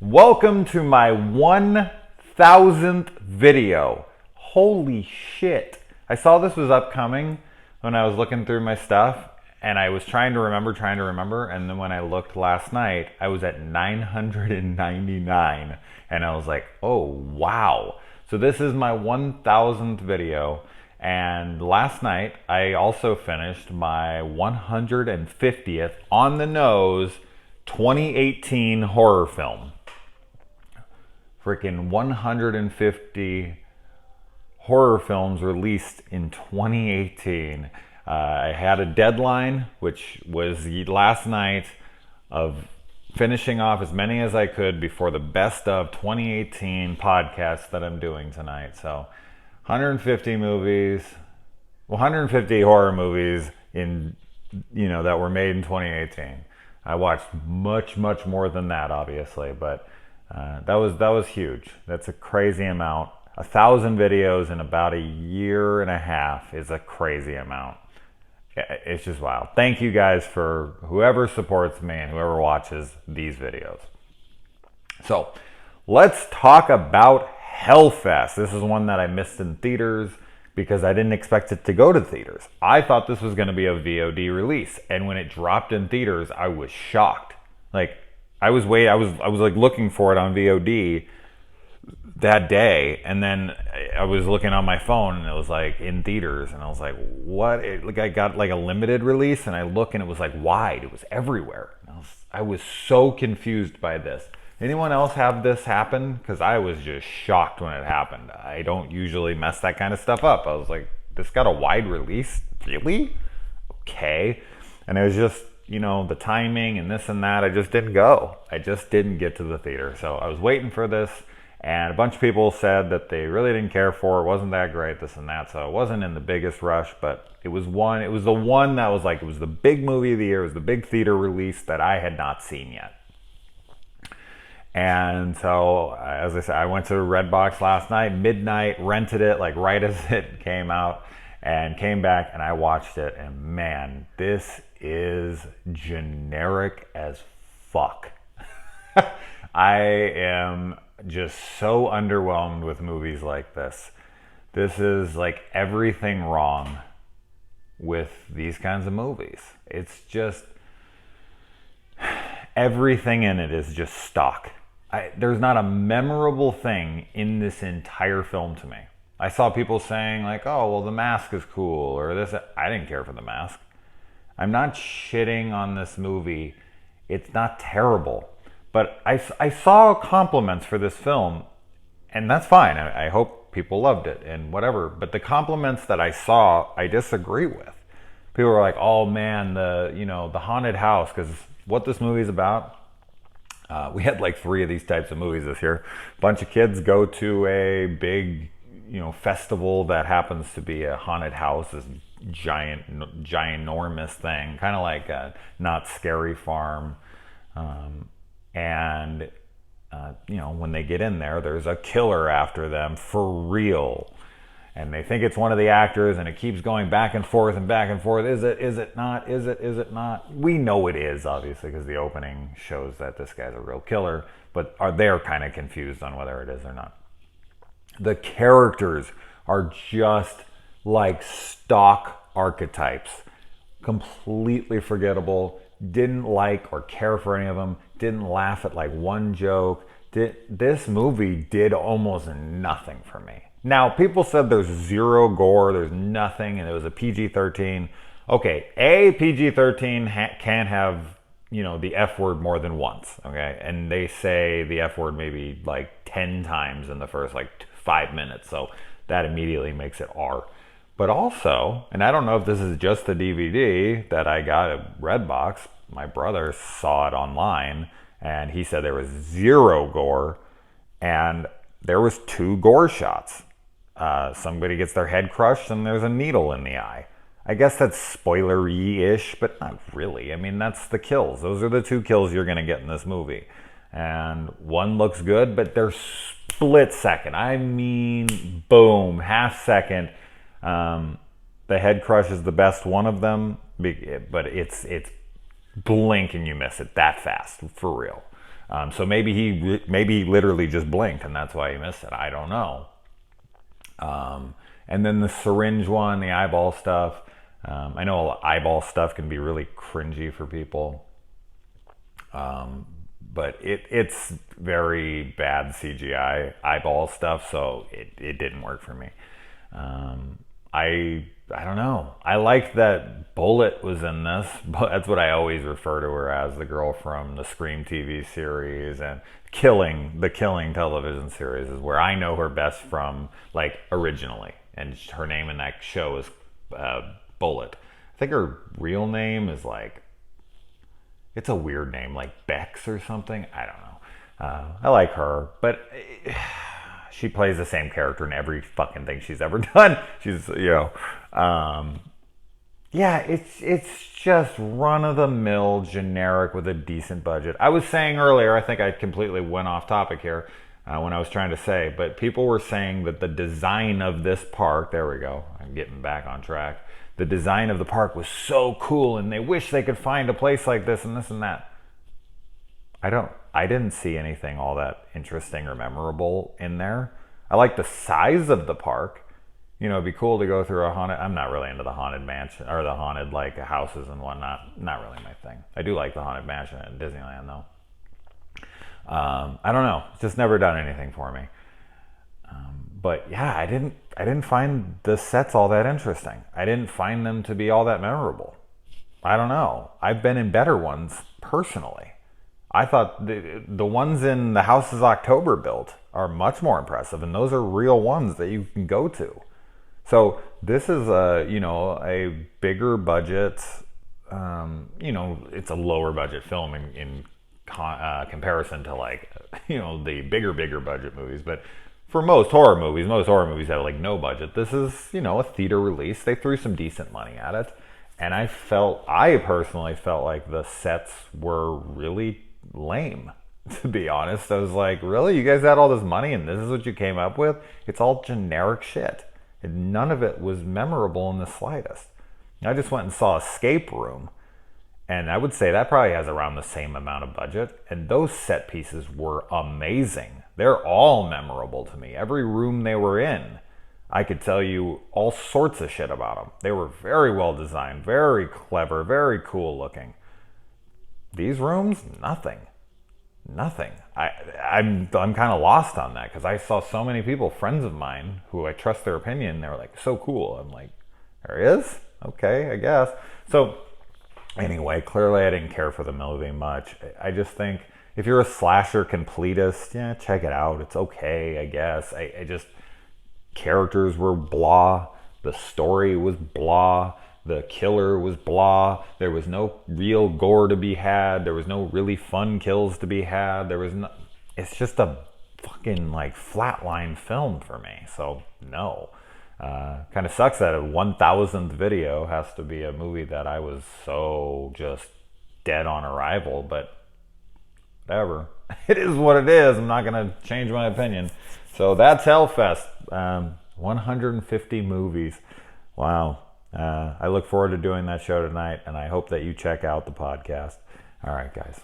Welcome to my 1000th video. Holy shit. I saw this was upcoming when I was looking through my stuff and I was trying to remember, and then when I looked last night, I was at 999 and I was like, oh wow. So this is my 1000th video, and last night I also finished my 150th on the nose 2018 horror film. Freaking 150 horror films released in 2018. I had a deadline, which was last night, of finishing off as many as I could before the best of 2018 podcast that I'm doing tonight. So 150 movies, 150 horror movies that were made in 2018. I watched much more than that, obviously, but that was huge. That's a crazy amount. 1,000 videos in about a year and a half is a crazy amount. It's just wild. Thank you guys for whoever supports me and whoever watches these videos. So let's talk about Hellfest. This is one that I missed in theaters because I didn't expect it to go to theaters. I thought this was going to be a VOD release, and when it dropped in theaters, I was shocked. I was like looking for it on VOD that day, and then I was looking on my phone and it was like in theaters, and I was like, what? I got like a limited release, and I look and it was like wide. It was everywhere. I was so confused by this. Anyone else have this happen? Because I was just shocked when it happened. I don't usually mess that kind of stuff up. I was like, this got a wide release? Really? Okay. And it was just, the timing and this and that. I just didn't go. I just didn't get to the theater. So I was waiting for this, and a bunch of people said that they really didn't care for it. Wasn't that great, this and that. So I wasn't in the biggest rush, but it was the one that was like, it was the big movie of the year. It was the big theater release that I had not seen yet. And so, as I said, I went to Redbox last night, midnight, rented it like right as it came out, and came back and I watched it, and man, this is generic as fuck. I am just so underwhelmed with movies like this. This is like everything wrong with these kinds of movies. It's just, everything in it is just stock. There's not a memorable thing in this entire film to me. I saw people saying like, oh, well, The Mask is cool, or this. I didn't care for The Mask. I'm not shitting on this movie. It's not terrible. But I saw compliments for this film, and that's fine. I hope people loved it and whatever. But the compliments that I saw, I disagree with. People were like, oh man, the haunted house, because what this movie's about. We had like 3 of these types of movies this year. A bunch of kids go to a big, festival that happens to be a haunted house, this ginormous thing, kind of like a Not Scary Farm. When they get in there, there's a killer after them for real. And they think it's one of the actors, and it keeps going back and forth and back and forth. Is it not? Is it not? We know it is, obviously, because the opening shows that this guy's a real killer, but they're kind of confused on whether it is or not. The characters are just like stock archetypes. Completely forgettable. Didn't like or care for any of them. Didn't laugh at like one joke. This movie did almost nothing for me. Now, people said there's zero gore, there's nothing, and it was a PG-13. Okay, PG-13 can have, the F word more than once, okay? And they say the F word maybe like 10 times in the first like 5 minutes, so that immediately makes it R. But also, and I don't know if this is just the DVD that I got at Redbox, my brother saw it online, and he said there was zero gore, and there was 2 gore shots. Somebody gets their head crushed and there's a needle in the eye. I guess that's spoilery-ish, but not really. I mean, that's the kills. Those are the 2 kills you're going to get in this movie. And one looks good, but they're split second. I mean, boom, half second. The head crush is the best one of them, but it's blink and you miss it that fast, for real. So maybe he literally just blinked and that's why he missed it. I don't know. And then the syringe one, the eyeball stuff. I know eyeball stuff can be really cringy for people. But it's very bad CGI eyeball stuff, so it didn't work for me. I don't know. I liked that Bullet was in this, but that's what I always refer to her as, the girl from the Scream TV series and the Killing television series is where I know her best from, like, originally. And her name in that show is Bullet. I think her real name is like, it's a weird name, like Bex or something. I don't know. I like her, but she plays the same character in every fucking thing she's ever done. She's, yeah, it's just run-of-the-mill generic with a decent budget. I was saying earlier, I think I completely went off topic here when I was trying to say, but people were saying that the design of this park, there we go, I'm getting back on track. The design of the park was so cool and they wish they could find a place like this and this and that. I didn't see anything all that interesting or memorable in there. I like the size of the park. It'd be cool to go through a haunted... I'm not really into the haunted mansion or the haunted like houses and whatnot. Not really my thing. I do like the haunted mansion at Disneyland though. I don't know. It's just never done anything for me. But yeah, I didn't find the sets all that interesting. I didn't find them to be all that memorable. I don't know. I've been in better ones personally. I thought the ones in the houses October built are much more impressive, and those are real ones that you can go to. So this is a bigger budget. It's a lower budget film in comparison to the bigger budget movies, but. For most horror movies have like no budget. This is, a theater release. They threw some decent money at it. And I personally felt like the sets were really lame, to be honest. I was like, really? You guys had all this money and this is what you came up with? It's all generic shit. And none of it was memorable in the slightest. I just went and saw Escape Room. And I would say that probably has around the same amount of budget. And those set pieces were amazing. They're all memorable to me. Every room they were in, I could tell you all sorts of shit about them. They were very well designed, very clever, very cool looking. These rooms, nothing. I'm kind of lost on that because I saw so many people, friends of mine, who I trust their opinion. They were like, so cool. I'm like, there is? Okay, I guess. So anyway, clearly I didn't care for the movie much. I just think if you're a slasher completist, yeah, check it out. It's okay, I guess. I just, characters were blah. The story was blah. The killer was blah. There was no real gore to be had. There was no really fun kills to be had. It's just a fucking flatline film for me. So no. Kind of sucks that a 1,000th video has to be a movie that I was so just dead on arrival, but whatever. It is what it is. I'm not going to change my opinion. So that's Hellfest. 150 movies. Wow. I look forward to doing that show tonight, and I hope that you check out the podcast. All right, guys.